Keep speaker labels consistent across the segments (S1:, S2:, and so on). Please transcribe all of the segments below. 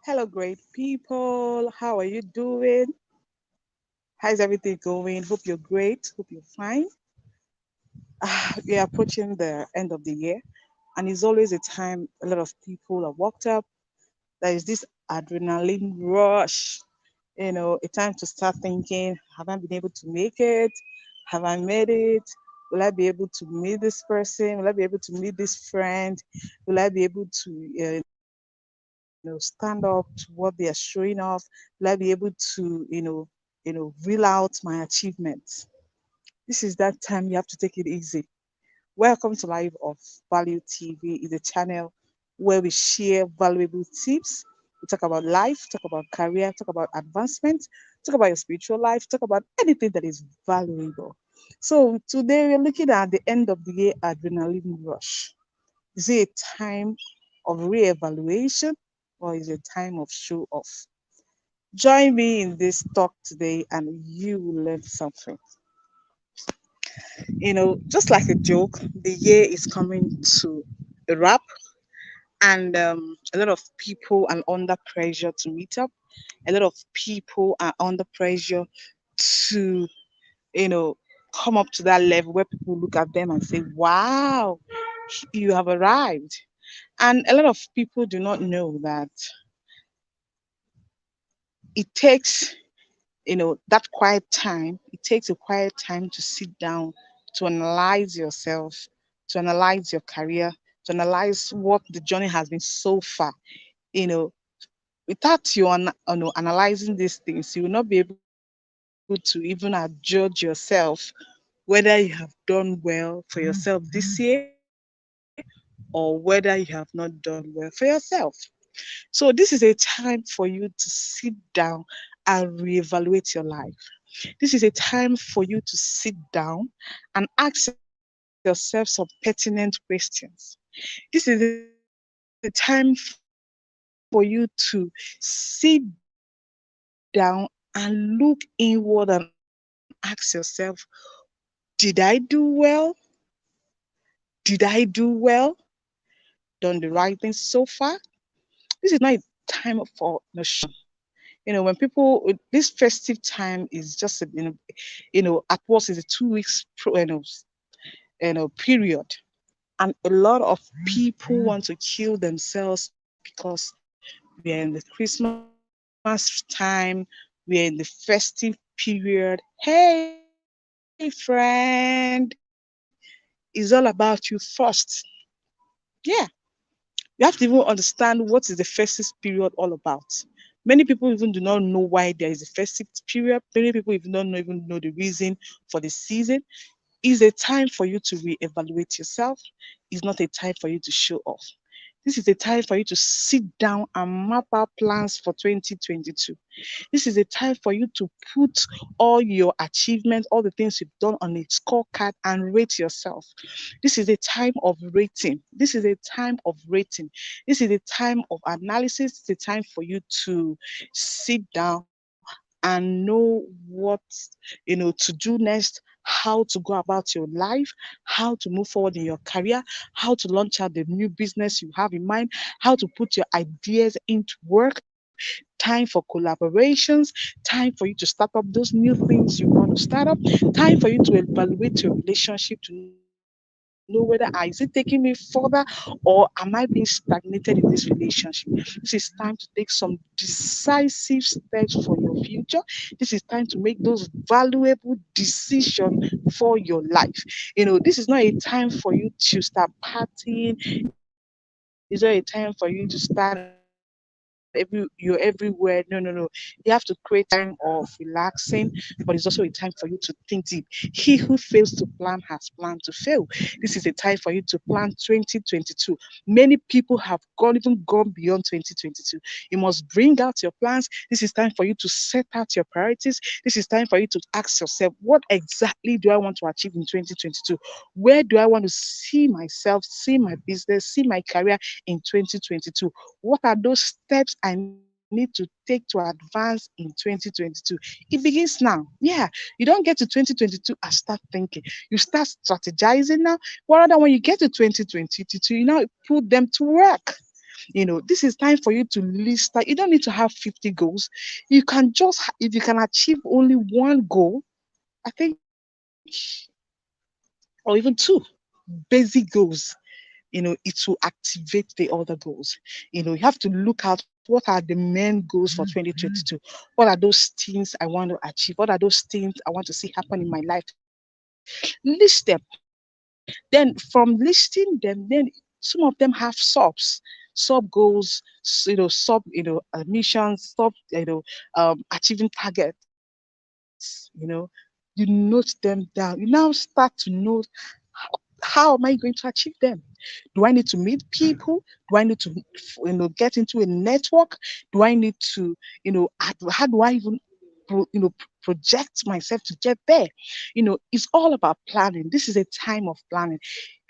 S1: Hello, great people. How are you doing? How's everything going? Hope you're great. Hope you're fine. We are approaching the end of the year, and it's always a time a lot of people are worked up. There is this adrenaline rush, a time to start thinking, have I been able to make it? Have I made it? Will I be able to meet this person? Will I be able to meet this friend? Will I be able to, stand up to what they are showing off? Will I be able to, reel out my achievements? This is that time you have to take it easy. Welcome to Life of Value TV. Is a channel where we share valuable tips. We talk about life, talk about career, talk about advancement, talk about your spiritual life, talk about anything that is valuable. So today we're looking at the end of the year adrenaline rush. Is it a time of re-evaluation or is it a time of show off? Join me in this talk today and you will learn something. Just like a joke, the year is coming to a wrap, and a lot of people are under pressure to meet up. A lot of people are under pressure to, you know, come up to that level where people look at them and say, wow, you have arrived. And a lot of people do not know that it takes, that quiet time, it takes a quiet time to sit down, to analyze yourself, to analyze your career, to analyze what the journey has been so far. You know, without analyzing these things, you will not be able to even judge yourself whether you have done well for yourself this year or whether you have not done well for yourself. So this is a time for you to sit down and reevaluate your life. This is a time for you to sit down and ask yourself some pertinent questions. This is a time for you to sit down and look inward and ask yourself, did I do well? Did I do well? Done the right thing so far? This is not a time for notion. When people this festive time is just at worst is a 2 weeks period, and a lot of people want to kill themselves because we are in the Christmas time, we are in the festive period. Hey friend, it's all about you first. Yeah, you have to even understand what is the festive period all about. Many people even do not know why there is a festive period. Many people even know the reason for the season. It's a time for you to reevaluate yourself. It's not a time for you to show off. This is a time for you to sit down and map out plans for 2022. This is a time for you to put all your achievements, all the things you've done on a scorecard and rate yourself. This is a time of rating. This is a time of rating. This is a time of analysis. It's a time for you to sit down and know what to do next, how to go about your life, how to move forward in your career, how to launch out the new business you have in mind, how to put your ideas into work, time for collaborations, time for you to start up those new things you want to start up, time for you to evaluate your relationship to know whether is it taking me further or am I being stagnated in this relationship. This is time to take some decisive steps for your future. This is time to make those valuable decisions for your life. This is not a time for you to start partying. It's not a time for you to start you're everywhere. No, no, no. You have to create time of relaxing, but it's also a time for you to think deep. He who fails to plan has planned to fail. This is a time for you to plan 2022. Many people have even gone beyond 2022. You must bring out your plans. This is time for you to set out your priorities. This is time for you to ask yourself, what exactly do I want to achieve in 2022? Where do I want to see myself, see my business, see my career in 2022? What are those steps I need to take to advance in 2022? It begins now. Yeah, you don't get to 2022 and start thinking. You start strategizing now. What other when you get to 2022, you now put them to work. This is time for you to list that. You don't need to have 50 goals. You can just, if you can achieve only one goal, I think, or even two basic goals, it will activate the other goals. You have to look at what are the main goals for 2022. What are those things I want to achieve? What are those things I want to see happen in my life? List them. Then from listing them, then some of them have sub goals, missions, achieving targets. You note them down. You now start to know how am I going to achieve them? Do I need to meet people? Do I need to, get into a network? Do I need to, how do I even, project myself to get there? It's all about planning. This is a time of planning.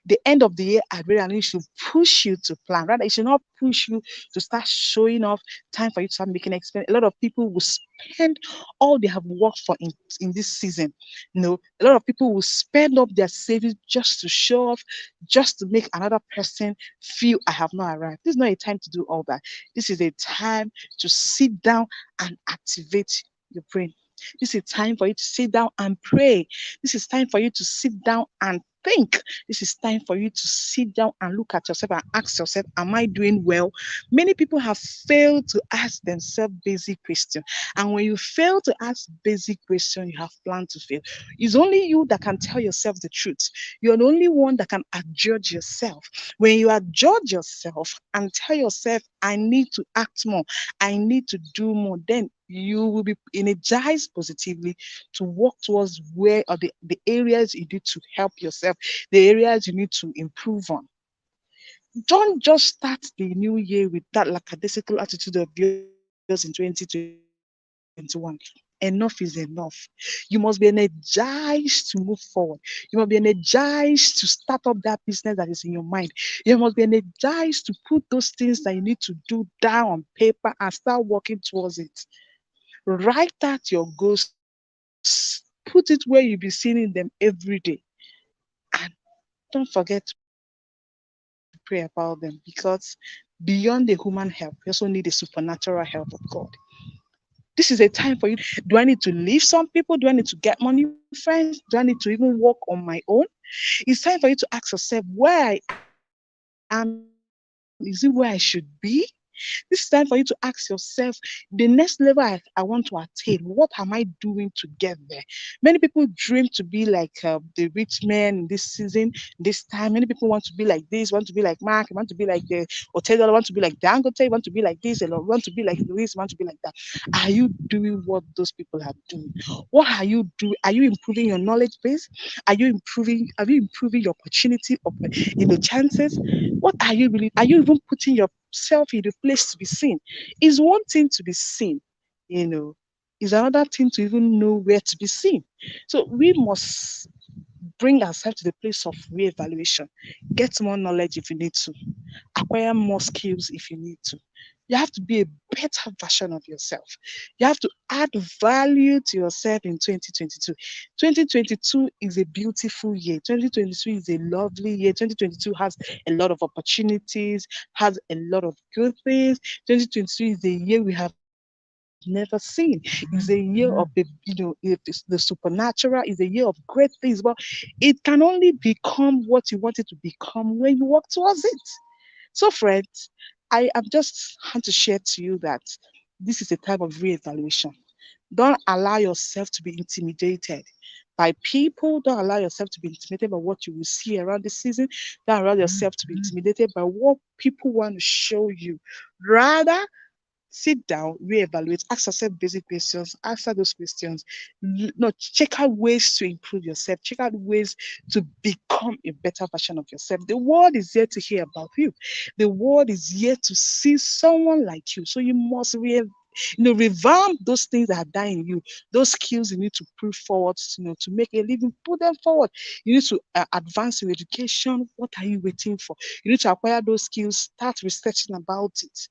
S1: The end of the year adrenaline should push you to plan. Rather, it should not push you to start showing off. Time for you to start making expense. A lot of people will spend all they have worked for in this season. A lot of people will spend up their savings just to show off, just to make another person feel I have not arrived. This is not a time to do all that. This is a time to sit down and activate your brain. This is time for you to sit down and pray. This is time for you to sit down and think. This is time for you to sit down and look at yourself and ask yourself, am I doing well? Many people have failed to ask themselves basic questions. And when you fail to ask basic questions, you have planned to fail. It's only you that can tell yourself the truth. You're the only one that can adjudge yourself. When you adjudge yourself and tell yourself, I need to act more, I need to do more, then you will be energized positively to work towards where are the areas you need to help yourself, the areas you need to improve on. Don't just start the new year with that lackadaisical attitude of yours in 2021. Enough is enough. You must be energized to move forward. You must be energized to start up that business that is in your mind. You must be energized to put those things that you need to do down on paper and start working towards it. Write out your goals, put it where you'll be seeing them every day. And don't forget to pray about them, because beyond the human help, you also need a supernatural help of God. This is a time for you to ask yourself, do I need to leave some people? Do I need to get money friends? Do I need to even work on my own? It's time for you to ask yourself, where I am, is it where I should be? This is time for you to ask yourself, the next level I want to attain, what am I doing to get there? Many people dream to be like the rich men in this season, this time. Many people want to be like this, want to be like Mark, want to be like the Otedola, want to be like Dangote, want to be like this, and want to be like this, want to be like that. Are you doing what those people are doing? What are you doing? Are you improving your knowledge base? Are you improving your opportunity of chances? What are you really, are you even putting yourself in the place to be seen? Is one thing to be seen, you know, is another thing to even know where to be seen. So we must bring ourselves to the place of reevaluation. Get more knowledge if you need to, acquire more skills if you need to. You have to be a better version of yourself. You have to add value to yourself in 2022. 2022 is a beautiful year. 2022 is a lovely year. 2022 has a lot of opportunities, has a lot of good things. 2022 is a year we have never seen. It's a year of the supernatural. It's a year of great things. But it can only become what you want it to become when you work towards it. So, friends, I am just want to share to you that this is a time of reevaluation. Don't allow yourself to be intimidated by people. Don't allow yourself to be intimidated by what you will see around this season. Don't allow yourself to be intimidated by what people want to show you. Rather, sit down, reevaluate, ask yourself basic questions, answer those questions. No, check out ways to improve yourself, check out ways to become a better version of yourself. The world is here to hear about you. The world is here to see someone like you. So you must revamp those things that are dying in you, those skills you need to prove forward, to make a living, put them forward. You need to advance your education. What are you waiting for? You need to acquire those skills, start researching about it.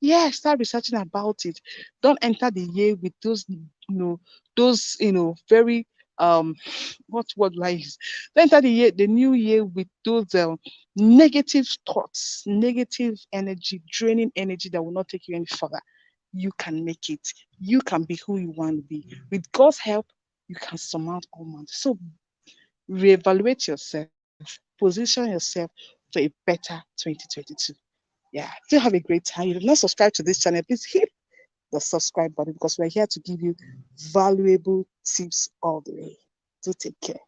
S1: Yeah, start researching about it. Don't enter the year with those very um what word do I use? Don't enter the new year with those negative thoughts, negative energy, draining energy that will not take you any further. You can make it. You can be who you want to be. With God's help, you can surmount all mountains. So reevaluate yourself, position yourself for a better 2022. Yeah, do have a great time. If you've not subscribed to this channel, please hit the subscribe button because we're here to give you valuable tips all the way. Do take care.